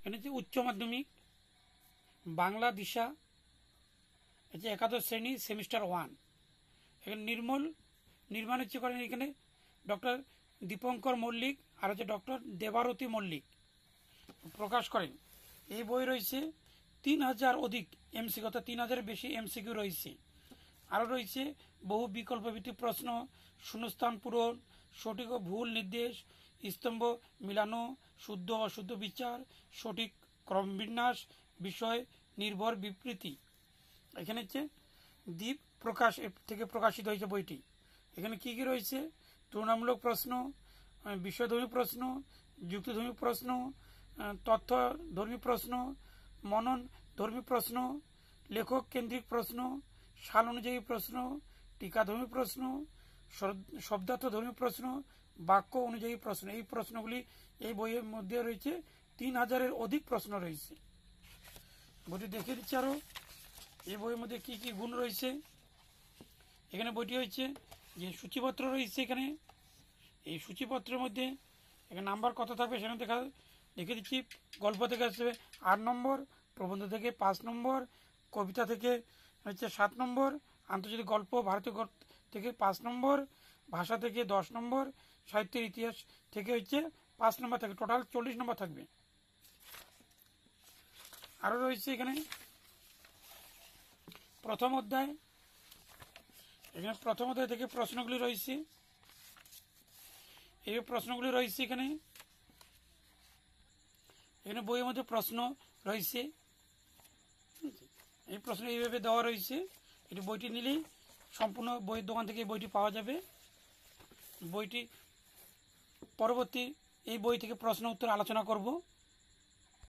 এখানে হচ্ছে উচ্চ মাধ্যমিক বাংলা দিশা, হচ্ছে একাদশ শ্রেণী সেমিস্টার 1। এখানে নির্মাণ হচ্ছে করেন এখানে ডক্টর দীপঙ্কর মল্লিক আর হচ্ছে ডক্টর দেবারতী মল্লিক প্রকাশ করেন। এই বই রয়েছে 3000 অধিক এমসিকিউ, অর্থাৎ 3000-এর বেশি এমসিকিউ রয়েছে। আরও রয়েছে বহু বিকল্পভিত্তিক প্রশ্ন, শূন্যস্থান পূরণ, সঠিক ও ভুল নির্দেশ, স্তম্ভ মিলানো, শুদ্ধ অশুদ্ধ বিচার, সঠিক ক্রমবিন্যাস, বিষয় নির্ভর বিবৃতি। এখানে হচ্ছে দ্বীপ প্রকাশ থেকে প্রকাশিত হয়েছে বইটি। এখানে কি কি রয়েছে? তুলনামূলক প্রশ্ন, বিষয়ধর্মী প্রশ্ন, যুক্তিধর্মী প্রশ্ন, তথ্যধর্মী প্রশ্ন, মনন ধর্মী প্রশ্ন, লেখক কেন্দ্রিক প্রশ্ন, সাল অনুযায়ী প্রশ্ন, টিকাধর্মী প্রশ্ন, শব্দার্থধর্মী প্রশ্ন, বাক্য অনুযায়ী প্রশ্ন। এই প্রশ্নগুলি এই বইয়ের মধ্যে রয়েছে। 3000-এর অধিক প্রশ্ন রয়েছে। বইটি দেখে দিচ্ছি আরও এই বইয়ের মধ্যে কি কি গুণ রয়েছে। এখানে বইটি হচ্ছে যে সূচিপত্র রয়েছে। এখানে এই সূচিপত্রের মধ্যে এখানে নাম্বার কত থাকবে সেখানে দেখে দিচ্ছি। গল্প থেকে আসবে 8 নম্বর, প্রবন্ধ থেকে 5 নম্বর, কবিতা থেকে হচ্ছে 7 নম্বর, আন্তর্জাতিক গল্প ভারতীয় গল্প থেকে 5 নম্বর, ভাষা থেকে 10 নম্বর, সাহিত্যের ইতিহাস থেকে হচ্ছে 5 নম্বর থাকবে। টোটাল 40 নম্বর থাকবে। আরও রয়েছে এখানে প্রথম অধ্যায়। এখানে প্রথম অধ্যায় থেকে প্রশ্নগুলি রয়েছে। এই প্রশ্নগুলি রয়েছে এখানে বইয়ের মধ্যে প্রশ্ন রয়েছে। এই প্রশ্ন এইভাবে দেওয়া রয়েছে। এটি বইটি নিলেই সম্পূর্ণ বইয়ের দোকান থেকে এই বইটি পাওয়া যাবে। বইটি পরবর্তী এই বই থেকে প্রশ্ন উত্তর আলোচনা করব।